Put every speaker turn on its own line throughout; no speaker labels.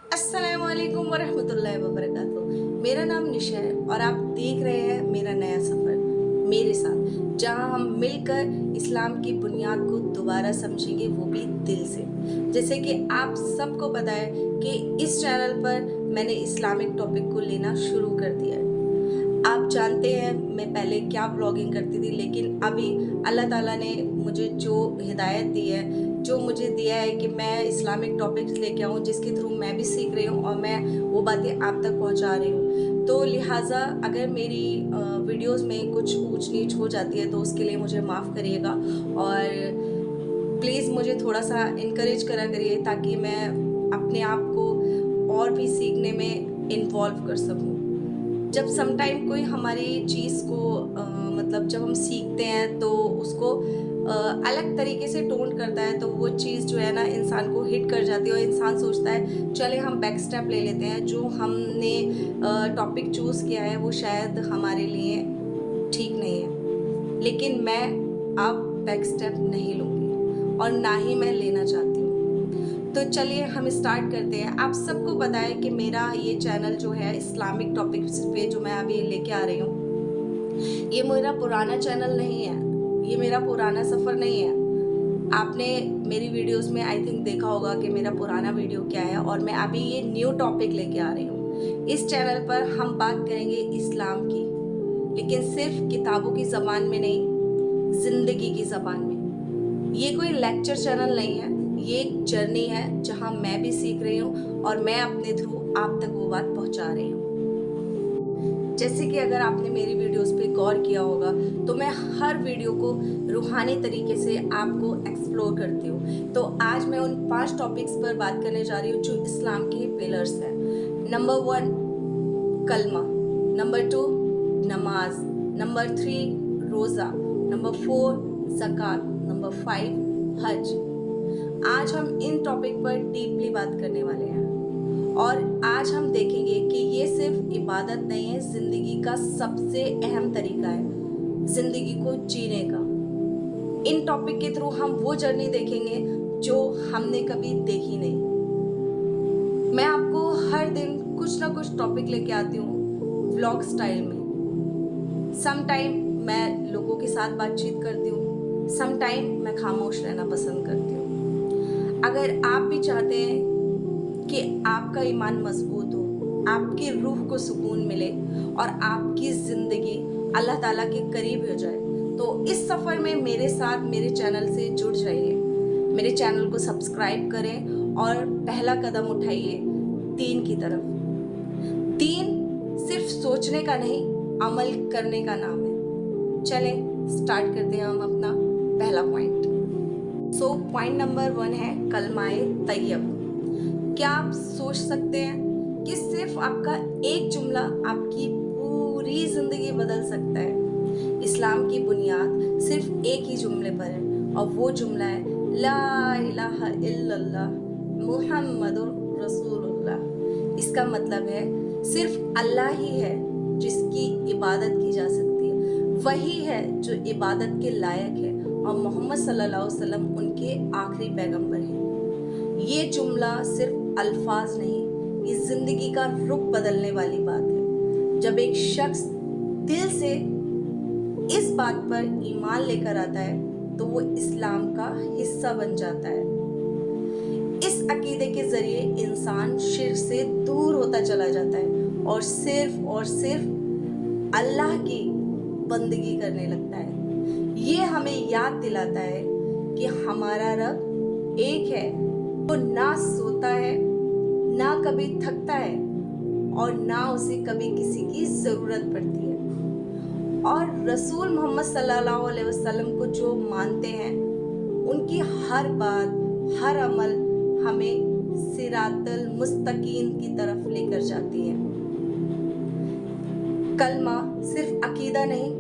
अस्सलाम वालेकुम वरहमतुल्लाहि वबरकातुहू। मेरा नाम निशा है और आप देख रहे हैं मेरा नया सफ़र मेरे साथ, जहां हम मिलकर इस्लाम की बुनियाद को दोबारा समझेंगे, वो भी दिल से। जैसे कि आप सबको पता है कि इस चैनल पर मैंने इस्लामिक टॉपिक को लेना शुरू कर दिया है। आप जानते हैं मैं पहले क्या व्लॉगिंग करती थी, लेकिन अभी अल्लाह ताला ने मुझे जो हिदायत दी है, जो मुझे दिया है कि मैं इस्लामिक टॉपिक्स लेके आऊँ जिसके थ्रू मैं भी सीख रही हूँ और मैं वो बातें आप तक पहुँचा रही हूँ। तो लिहाजा अगर मेरी वीडियोस में कुछ ऊंच नीच हो जाती है तो उसके लिए मुझे माफ़ करिएगा और प्लीज़ मुझे थोड़ा सा इनकरेज करा करिए ताकि मैं अपने आप को और भी सीखने में इन्वॉल्व कर सकूँ। जब सम टाइम कोई हमारी चीज़ को मतलब जब हम सीखते हैं तो उसको अलग तरीके से टोन करता है, तो वो चीज़ जो है ना इंसान को हिट कर जाती है और इंसान सोचता है चले हम बैक स्टेप ले लेते हैं। जो हमने टॉपिक चूज़ किया है वो शायद हमारे लिए ठीक नहीं है, लेकिन मैं अब बैक स्टेप नहीं लूँगी और ना ही मैं लेना चाहती हूँ। तो चलिए हम स्टार्ट करते हैं। आप सबको पता है कि मेरा ये चैनल जो है इस्लामिक टॉपिक्स पे जो मैं अभी लेके आ रही हूँ, ये मेरा पुराना चैनल नहीं है, ये मेरा पुराना सफ़र नहीं है। आपने मेरी वीडियोस में आई थिंक देखा होगा कि मेरा पुराना वीडियो क्या है, और मैं अभी ये न्यू टॉपिक लेके आ रही हूँ। इस चैनल पर हम बात करेंगे इस्लाम की, लेकिन सिर्फ किताबों की ज़बान में नहीं, ज़िंदगी की ज़बान में। ये कोई लेक्चर चैनल नहीं है, ये एक जर्नी है जहाँ मैं भी सीख रही हूँ और मैं अपने थ्रू आप तक वो बात पहुँचा रही हूँ। जैसे कि अगर आपने मेरी वीडियोस पे गौर किया होगा तो मैं हर वीडियो को रूहानी तरीके से आपको एक्सप्लोर करती हूँ। तो आज मैं उन 5 टॉपिक्स पर बात करने जा रही हूँ जो इस्लाम के पिलर्स हैं। नंबर 1 कलमा, नंबर 2 नमाज, नंबर 3 रोज़ा, नंबर 4 ज़कात, नंबर 5 हज। आज हम इन टॉपिक पर डीपली बात करने वाले हैं और आज हम देखेंगे कि ये सिर्फ इबादत नहीं है, ज़िंदगी का सबसे अहम तरीका है ज़िंदगी को जीने का। इन टॉपिक के थ्रू हम वो जर्नी देखेंगे जो हमने कभी देखी नहीं। मैं आपको हर दिन कुछ ना कुछ टॉपिक लेके आती हूँ व्लॉग स्टाइल में। सम टाइम मैं लोगों के साथ बातचीत करती हूँ, सम टाइम मैं खामोश रहना पसंद करती हूँ। अगर आप भी चाहते हैं कि आपका ईमान मजबूत हो, आपकी रूह को सुकून मिले और आपकी ज़िंदगी अल्लाह ताला के करीब हो जाए, तो इस सफ़र में मेरे साथ मेरे चैनल से जुड़ जाइए। मेरे चैनल को सब्सक्राइब करें और पहला कदम उठाइए दीन की तरफ। दीन सिर्फ सोचने का नहीं, अमल करने का नाम है। चलें स्टार्ट करते हैं हम अपना पहला पॉइंट। पॉइंट नंबर 1 है कलमाए तैयब। क्या आप सोच सकते हैं कि सिर्फ आपका एक जुमला आपकी पूरी ज़िंदगी बदल सकता है? इस्लाम की बुनियाद सिर्फ एक ही जुमले पर है और वो जुमला है ला इलाहा इल्लल्लाह मुहम्मदुर रसूलुल्लाह। इसका मतलब है सिर्फ अल्लाह ही है जिसकी इबादत की जा सकती है, वही है जो इबादत के लायक है और मोहम्मद सल्लल्लाहु अलैहि वसल्लम उनके आखिरी पैगंबर हैं। ये जुमला सिर्फ अल्फाज नहीं, ये ज़िंदगी का रुख बदलने वाली बात है। जब एक शख्स दिल से इस बात पर ईमान लेकर आता है तो वो इस्लाम का हिस्सा बन जाता है। इस अकीदे के ज़रिए इंसान शिर्क से दूर होता चला जाता है और सिर्फ अल्लाह की बंदगी करने लगता है। ये हमें याद दिलाता है कि हमारा रब एक है, वो ना सोता है, ना कभी थकता है और ना उसे कभी किसी की ज़रूरत पड़ती है। और रसूल मोहम्मद सल्लल्लाहु अलैहि वसल्लम को जो मानते हैं, उनकी हर बात, हर अमल हमें सिरातल मुस्तकीम की तरफ लेकर जाती है। कलमा सिर्फ अकीदा नहीं,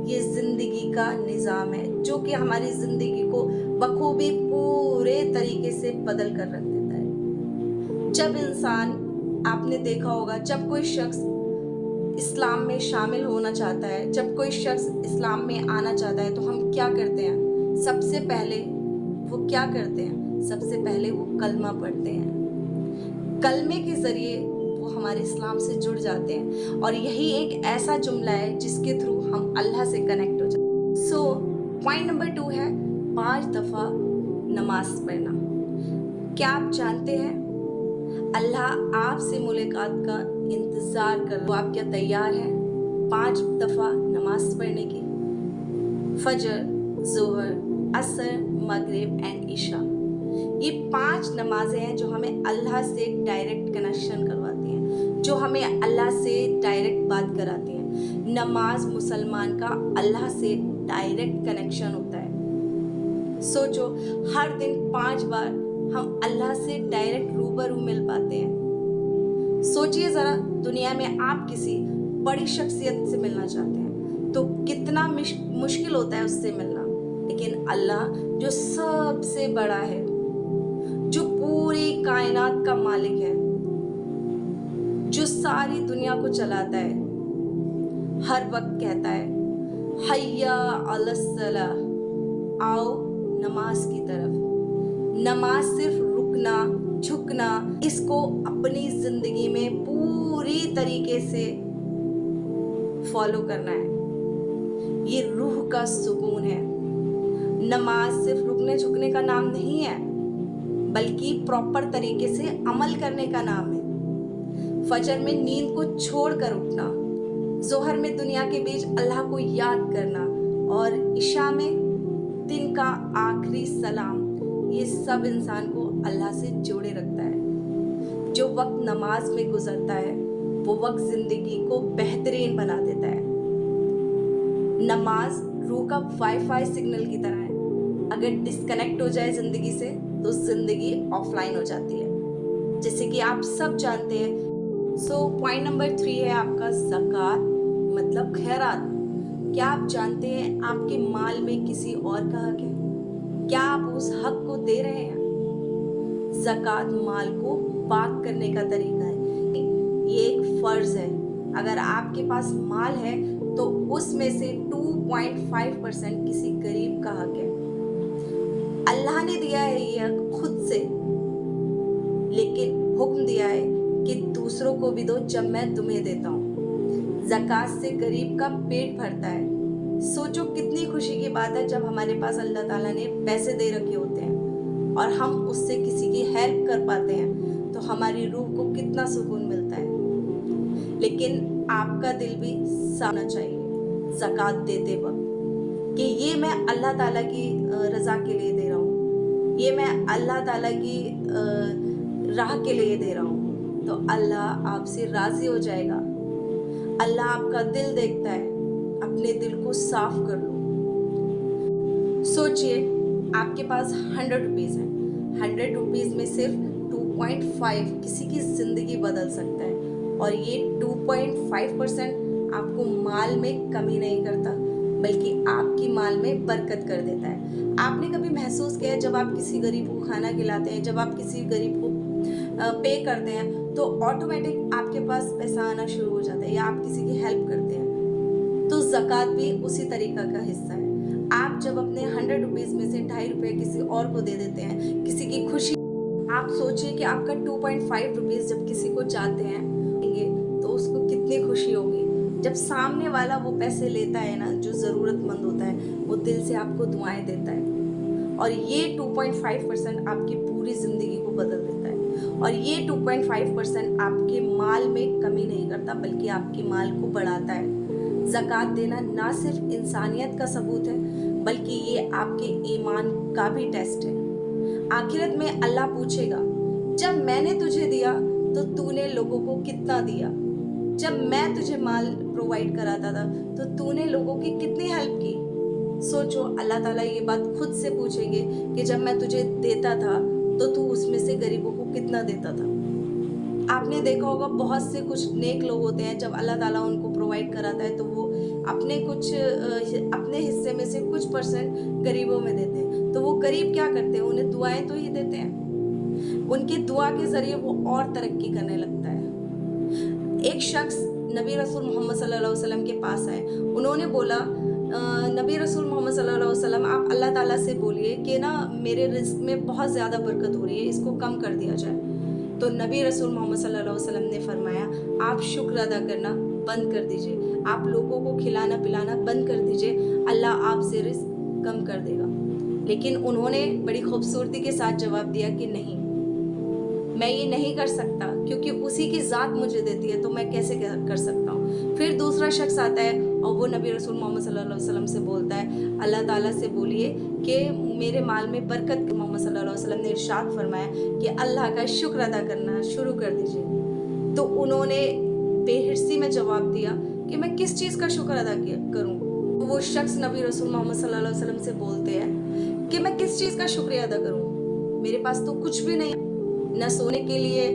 ये ज़िंदगी का निज़ाम है जो कि हमारी ज़िंदगी को बखूबी पूरे तरीके से बदल कर रख देता है। जब इंसान, आपने देखा होगा, जब कोई शख्स इस्लाम में शामिल होना चाहता है, जब कोई शख्स इस्लाम में आना चाहता है, तो हम क्या करते हैं? सबसे पहले वो क्या करते हैं? सबसे पहले वो कलमा पढ़ते हैं। कलमे के ज़रिए वो हमारे इस्लाम से जुड़ जाते हैं, और यही एक ऐसा जुमला है जिसके थ्रू हम अल्लाह से कनेक्ट हो जाते हैं। सो पॉइंट नंबर 2 है 5 दफ़ा नमाज पढ़ना। क्या आप जानते हैं अल्लाह आपसे मुलाकात का इंतज़ार कर, तो आप क्या तैयार हैं 5 दफ़ा नमाज पढ़ने की? फजर, ज़ोहर, असर, मगरिब एंड इशा, ये 5 नमाज़ें हैं जो हमें अल्लाह से डायरेक्ट कनेक्शन करवाती हैं, जो हमें अल्लाह से डायरेक्ट बात कराती हैं। नमाज मुसलमान का अल्लाह से डायरेक्ट कनेक्शन होता है। सोचो, हर दिन 5 बार हम अल्लाह से डायरेक्ट रूबरू मिल पाते हैं। सोचिए ज़रा, दुनिया में आप किसी बड़ी शख्सियत से मिलना चाहते हैं तो कितना मुश्किल होता है उससे मिलना, लेकिन अल्लाह जो सबसे बड़ा है, जो पूरी कायनात का मालिक है, जो सारी दुनिया को चलाता है, हर वक्त कहता है हय्या अलस्सलाह, आओ नमाज की तरफ। नमाज सिर्फ रुकना, झुकना, इसको अपनी ज़िंदगी में पूरी तरीके से फॉलो करना है। ये रूह का सुकून है। नमाज सिर्फ रुकने झुकने का नाम नहीं है, बल्कि प्रॉपर तरीके से अमल करने का नाम है। फजर में नींद को छोड़कर उठना, ज़ोहर में दुनिया के बीच अल्लाह को याद करना, और इशा में दिन का आखिरी सलाम, ये सब इंसान को अल्लाह से जोड़े रखता है। जो वक्त नमाज में गुजरता है वो वक्त ज़िंदगी को बेहतरीन बना देता है। नमाज रूह का वाईफाई सिग्नल की तरह है। अगर डिस्कनेक्ट हो जाए ज़िंदगी से तो ज़िंदगी ऑफलाइन हो जाती है, जैसे कि आप सब जानते हैं। सो पॉइंट नंबर 3 है आपका ज़कात, मतलब खैरात। क्या आप जानते हैं आपके माल में किसी और का हक है? क्या आप उस हक को दे रहे हैं? ज़कात माल को पाक करने का तरीका है, ये एक फ़र्ज़ है। अगर आपके पास माल है तो उसमें से 2.5% किसी गरीब का हक है। अल्लाह ने दिया है ये हक खुद से, लेकिन हुक्म दिया है कि दूसरों को भी दो जब मैं तुम्हें देता हूँ। ज़कात से गरीब का पेट भरता है। सोचो कितनी खुशी की बात है जब हमारे पास अल्लाह ताला ने पैसे दे रखे होते हैं और हम उससे किसी की हेल्प कर पाते हैं, तो हमारी रूह को कितना सुकून मिलता है। लेकिन आपका दिल भी साफ होना चाहिए ज़कात देते वक्त कि ये मैं अल्लाह ताला की रज़ा के लिए दे रहा हूँ, ये मैं अल्लाह ताला की राह के लिए दे रहा हूँ, तो अल्लाह आपसे राज़ी हो जाएगा। अल्लाह आपका दिल देखता है, अपने दिल को साफ कर लो। सोचिए आपके पास 100 रुपीज़ है, 100 रुपीज़ में सिर्फ 2.5 किसी की ज़िंदगी बदल सकता है, और ये 2.5% आपको माल में कमी नहीं करता, बल्कि आपकी माल में बरकत कर देता है। आपने कभी महसूस किया है जब आप किसी गरीब को खाना खिलाते हैं, जब आप किसी गरीब को पे करते हैं तो ऑटोमेटिक आपके पास पैसा आना शुरू हो जाता है, या आप किसी की हेल्प करते हैं, तो ज़कात भी उसी तरीका का हिस्सा है। आप जब अपने 100 रुपीज़ में से 2.5 रुपये किसी और को दे देते हैं, किसी की खुशी, आप सोचिए कि आपका 2.5 रुपीज़ जब किसी को जाते हैं तो उसको कितनी खुशी होगी। जब सामने वाला वो पैसे लेता है ना, जो ज़रूरतमंद होता है, वो दिल से आपको दुआएं देता है, और ये 2.5% आपकी पूरी ज़िंदगी को बदल देता है। और ये 2.5% आपके माल में कमी नहीं करता, बल्कि आपके माल को बढ़ाता है। ज़कात देना ना सिर्फ इंसानियत का सबूत है, बल्कि ये आपके ईमान का भी टेस्ट है। आखिरत में अल्लाह पूछेगा, जब मैंने तुझे दिया तो तूने लोगों को कितना दिया? जब मैं तुझे माल प्रोवाइड कराता था तो तूने लोगों की कितनी हेल्प की? सोचो, अल्लाह ताला ये बात खुद से पूछेंगे कि जब मैं तुझे देता था तो तू उसमें से गरीबों को कितना देता था? आपने देखा होगा बहुत से कुछ नेक लोग होते हैं, जब अल्लाह ताला उनको प्रोवाइड कराता है तो वो अपने हिस्से में से कुछ % गरीबों में देते हैं। तो वो गरीब क्या करते हैं? उन्हें दुआएं तो ही देते हैं, उनकी दुआ के ज़रिए वो और तरक्की करने लगता है। एक शख्स नबी रसूल मोहम्मद सल्लल्लाहु अलैहि वसल्लम के पास आए। उन्होंने बोला, नबी रसूल मोहम्मद सल्लल्लाहु अलैहि वसल्लम, आप अल्लाह ताला से बोलिए कि ना मेरे रिज़्क़ में बहुत ज़्यादा बरकत हो रही है, इसको कम कर दिया जाए। तो नबी रसूल मोहम्मद सल्लल्लाहु अलैहि वसल्लम ने फरमाया, आप शुक्र अदा करना बंद कर दीजिए, आप लोगों को खिलाना पिलाना बंद कर दीजिए, अल्लाह आपसे रिस्क कम कर देगा। लेकिन उन्होंने बड़ी खूबसूरती के साथ जवाब दिया कि नहीं, मैं ये नहीं कर सकता, क्योंकि उसी की ज़ात मुझे देती है, तो मैं कैसे कर सकता हूँ। फिर दूसरा शख्स आता है और वो नबी रसूल मोहम्मद सल्लल्लाहु अलैहि वसल्लम से बोलता है, अल्लाह ताला से बोलिए कि मेरे माल में बरकत। मोहम्मद सल्लल्लाहु अलैहि वसल्लम ने इरशाद फरमाया कि अल्लाह का शुक्र अदा करना शुरू कर दीजिए। तो उन्होंने बेहिर्सी में जवाब दिया कि मैं किस चीज़ का शुक्र अदा करूँ। तो वो शख्स नबी रसूल मोहम्मद सल्लल्लाहु अलैहि वसल्लम से बोलते हैं कि मैं किस चीज़ का शुक्रिया अदा करूँ, मेरे पास तो कुछ भी नहीं, न सोने के लिए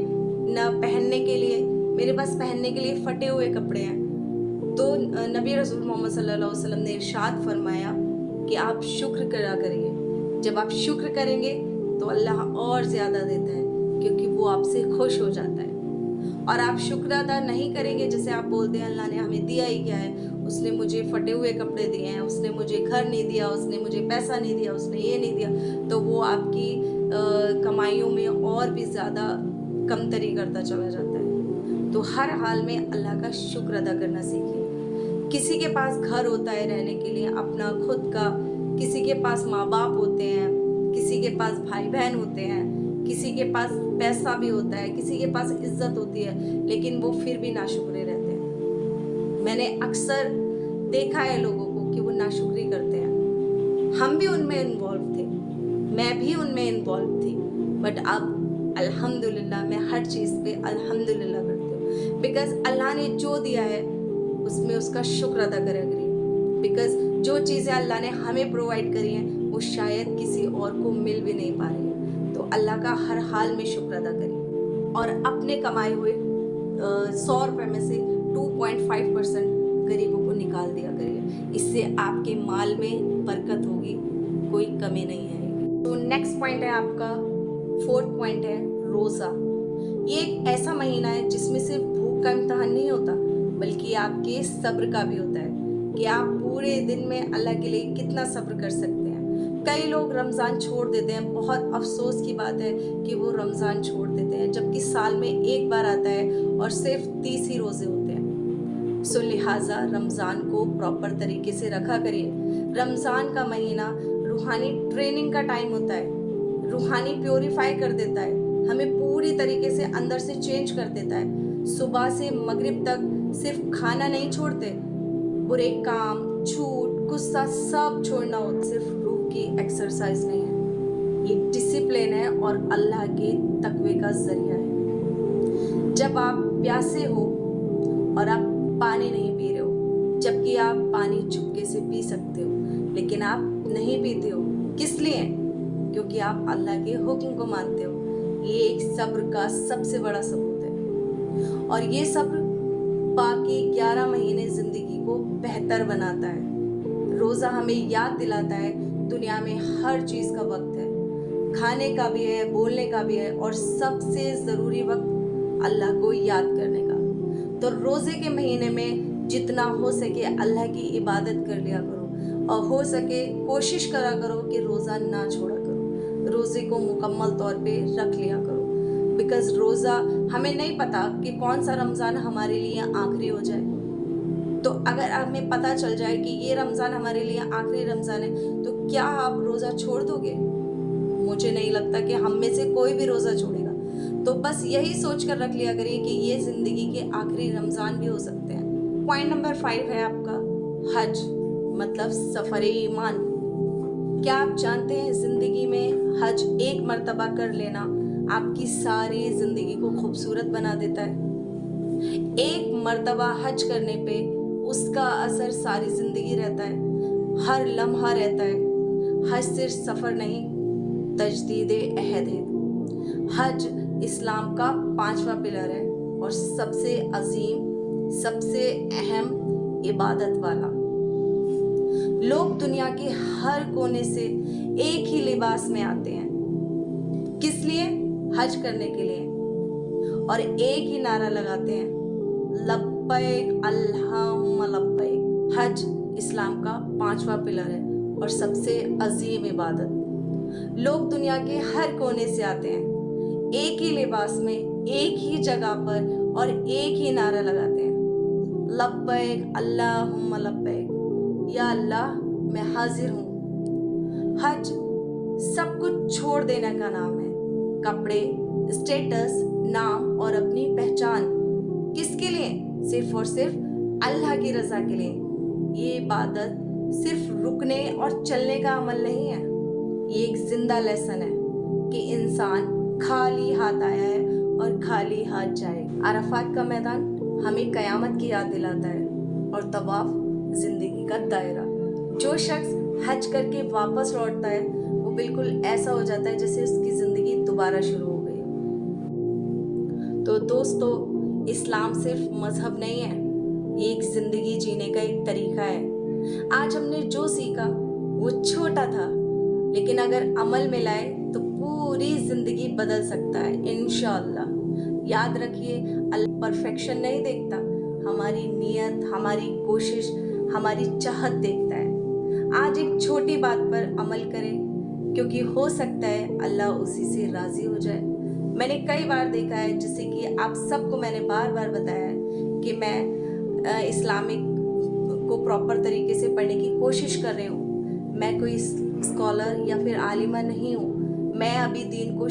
न पहनने के लिए, मेरे पास पहनने के लिए फटे हुए कपड़े हैं। तो नबी रसूल मोहम्मद सल्लल्लाहु अलैहि वसल्लम ने इरशाद फरमाया कि आप शुक्र करा करिए। जब आप शुक्र करेंगे तो अल्लाह और ज़्यादा देता है, क्योंकि वो आपसे खुश हो जाता है। और आप शुक्र अदा नहीं करेंगे, जैसे आप बोलते हैं अल्लाह ने हमें दिया ही क्या है, उसने मुझे फटे हुए कपड़े दिए हैं, उसने मुझे घर नहीं दिया, उसने मुझे पैसा नहीं दिया, उसने ये नहीं दिया, तो वो आपकी कमाइयों में और भी ज़्यादा कमतरी करता चला जाता है। तो हर हाल में अल्लाह का शुक्र अदा करना सीखिए। किसी के पास घर होता है रहने के लिए अपना खुद का, किसी के पास माँ बाप होते हैं, किसी के पास भाई बहन होते हैं, किसी के पास पैसा भी होता है, किसी के पास इज्जत होती है, लेकिन वो फिर भी नाशुक्रे रहते हैं। मैंने अक्सर देखा है लोगों को कि वो नाशुक्री करते हैं। हम भी उनमें इन्वॉल्व थे, मैं भी उनमें इन्वॉल्व थी, बट अब अल्हम्दुलिल्लाह मैं हर चीज़ पे अल्हम्दुलिल्लाह करती हूँ। बिकॉज़ अल्लाह ने जो दिया है उसमें उसका शुक्र अदा करा करिए। बिकॉज़ जो चीज़ें अल्लाह ने हमें प्रोवाइड करी हैं वो शायद किसी और को मिल भी नहीं पा रही है। तो अल्लाह का हर हाल में शुक्र अदा करिए और अपने कमाए हुए 100 रुपये में से 2.5% गरीबों को निकाल दिया करिए। इससे आपके माल में बरकत होगी, कोई कमी नहीं आएगी। तो नेक्स्ट पॉइंट है आपका, 4th पॉइंट है रोज़ा। ये एक ऐसा महीना है जिसमें सिर्फ भूख का इम्तहान नहीं होता, बल्कि आपके सब्र का भी होता है कि आप पूरे दिन में अल्लाह के लिए कितना सब्र कर सकते हैं। कई लोग रमज़ान छोड़ देते हैं, बहुत अफसोस की बात है कि वो रमज़ान छोड़ देते हैं, जबकि साल में एक बार आता है और सिर्फ 30 ही रोज़े होते हैं। सो लिहाजा रमज़ान को प्रॉपर तरीके से रखा करिए। रमज़ान का महीना रूहानी ट्रेनिंग का टाइम होता है, रूहानी प्योरीफाई कर देता है, हमें पूरी तरीके से अंदर से चेंज कर देता है। सुबह से मगरिब तक सिर्फ खाना नहीं छोड़ते, बुरे काम, झूठ, गुस्सा सब छोड़ना हो। सिर्फ रूह की एक्सरसाइज नहीं है, ये डिसिप्लिन है और अल्लाह के तकवे का जरिया है। जब आप प्यासे हो और आप पानी नहीं पी रहे हो, जबकि आप पानी चुपके से पी सकते हो, लेकिन आप नहीं पीते हो, किस लिए? क्योंकि आप अल्लाह के हुक्म को मानते हो। ये एक सब्र का सबसे बड़ा सबूत है और ये सब्र बाकी 11 महीने ज़िंदगी को बेहतर बनाता है। रोज़ा हमें याद दिलाता है दुनिया में हर चीज़ का वक्त है, खाने का भी है, बोलने का भी है, और सबसे ज़रूरी वक्त अल्लाह को याद करने का। तो रोज़े के महीने में जितना हो सके अल्लाह की इबादत कर लिया करो और हो सके कोशिश करा करो कि रोज़ा ना छोड़ा करो, रोज़े को मुकम्मल तौर पे रख लिया करो। बिकॉज़ रोज़ा हमें नहीं पता कि कौन सा रमज़ान हमारे लिए आखिरी हो जाए। तो अगर हमें पता चल जाए कि ये रमज़ान हमारे लिए आखिरी रमज़ान है, तो क्या आप रोज़ा छोड़ दोगे? मुझे नहीं लगता कि हम में से कोई भी रोज़ा छोड़ेगा। तो बस यही सोच कर रख लिया करिए कि ये ज़िंदगी के आखिरी रमज़ान भी हो सकते हैं। पॉइंट नंबर 5 है आपका हज, मतलब सफ़रे ईमान। क्या आप जानते हैं ज़िंदगी में हज एक मर्तबा कर लेना आपकी सारी ज़िंदगी को खूबसूरत बना देता है। एक मर्तबा हज करने पे उसका असर सारी ज़िंदगी रहता है, हर लम्हा रहता है। हज सिर्फ सफ़र नहीं, तजदीद अहद है। हज इस्लाम का 5वां पिलर है और सबसे अजीम, सबसे अहम इबादत वाला। लोग दुनिया के हर कोने से एक ही लिबास में आते हैं, किस लिए? हज करने के लिए, और एक ही नारा लगाते हैं, लब्बैक अल्लाहुम्मा लब्बैक। हज इस्लाम का 5वां पिलर है और सबसे अजीम इबादत। लोग दुनिया के हर कोने से आते हैं, एक ही लिबास में, एक ही जगह पर और एक ही नारा लगाते हैं, लब्बैक अल्लाहुम्मा लब्बैक, या अल्लाह मैं हाजिर हूँ। हज सब कुछ छोड़ देने का नाम है। कपड़े, स्टेटस, नाम और अपनी पहचान किसके लिए? सिर्फ और सिर्फ अल्लाह की रजा के लिए। ये इबादत सिर्फ रुकने और चलने का अमल नहीं है, ये एक जिंदा लेसन है कि इंसान खाली हाथ आया है और खाली हाथ जाए। अरफात का मैदान हमें कयामत की याद दिलाता है और तवाफ जिंदगी का दायरा। जो शख्स हज करके वापस लौटता है वो बिल्कुल ऐसा हो जाता है जैसे उसकी ज़िंदगी दोबारा शुरू हो गई। तो दोस्तों, इस्लाम सिर्फ मज़हब नहीं है, ये एक ज़िंदगी जीने का एक तरीका है। आज हमने जो सीखा वो छोटा था, लेकिन अगर अमल में लाए तो पूरी ज़िंदगी बदल सकता है इंशाअल्लाह। याद रखिए, अल्लाह परफेक्शन नहीं देखता, हमारी नीयत, हमारी कोशिश, हमारी चाहत देखता है। आज एक छोटी बात पर अमल करें, क्योंकि हो सकता है अल्लाह उसी से राज़ी हो जाए। मैंने कई बार देखा है, जैसे कि आप सबको मैंने बार बार बताया है कि मैं इस्लामिक को प्रॉपर तरीके से पढ़ने की कोशिश कर रही हूँ। मैं कोई स्कॉलर या फिर आलिमा नहीं हूँ, मैं अभी दीन को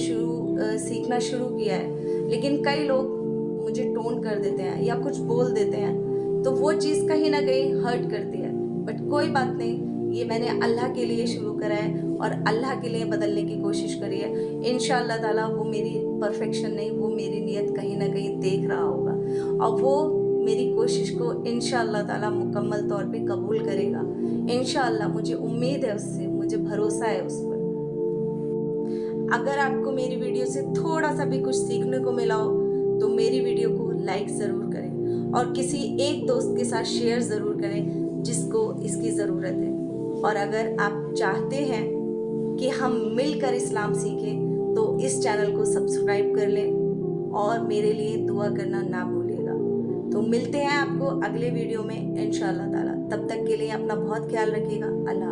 सीखना शुरू किया है, लेकिन कई लोग मुझे टोन कर देते हैं या कुछ बोल देते हैं, तो वो चीज़ कहीं ना कहीं हर्ट करती है। बट कोई बात नहीं, ये मैंने अल्लाह के लिए शुरू करा है और अल्लाह के लिए बदलने की कोशिश करी है। इंशाअल्लाह ताला वो मेरी परफेक्शन नहीं, वो मेरी नीयत कहीं ना कहीं देख रहा होगा और वो मेरी कोशिश को इंशाअल्लाह ताला मुकम्मल तौर पे कबूल करेगा। इंशाअल्लाह मुझे उम्मीद है उससे, मुझे भरोसा है उस पर। अगर आपको मेरी वीडियो से थोड़ा सा भी कुछ सीखने को मिला हो तो मेरी वीडियो को लाइक ज़रूर करें और किसी एक दोस्त के साथ शेयर ज़रूर करें जिसको इसकी ज़रूरत है। और अगर आप चाहते हैं कि हम मिलकर इस्लाम सीखें तो इस चैनल को सब्सक्राइब कर लें और मेरे लिए दुआ करना ना भूलिएगा। तो मिलते हैं आपको अगले वीडियो में इंशाअल्लाह ताला। तब तक के लिए अपना बहुत ख्याल रखिएगा। अल्लाह।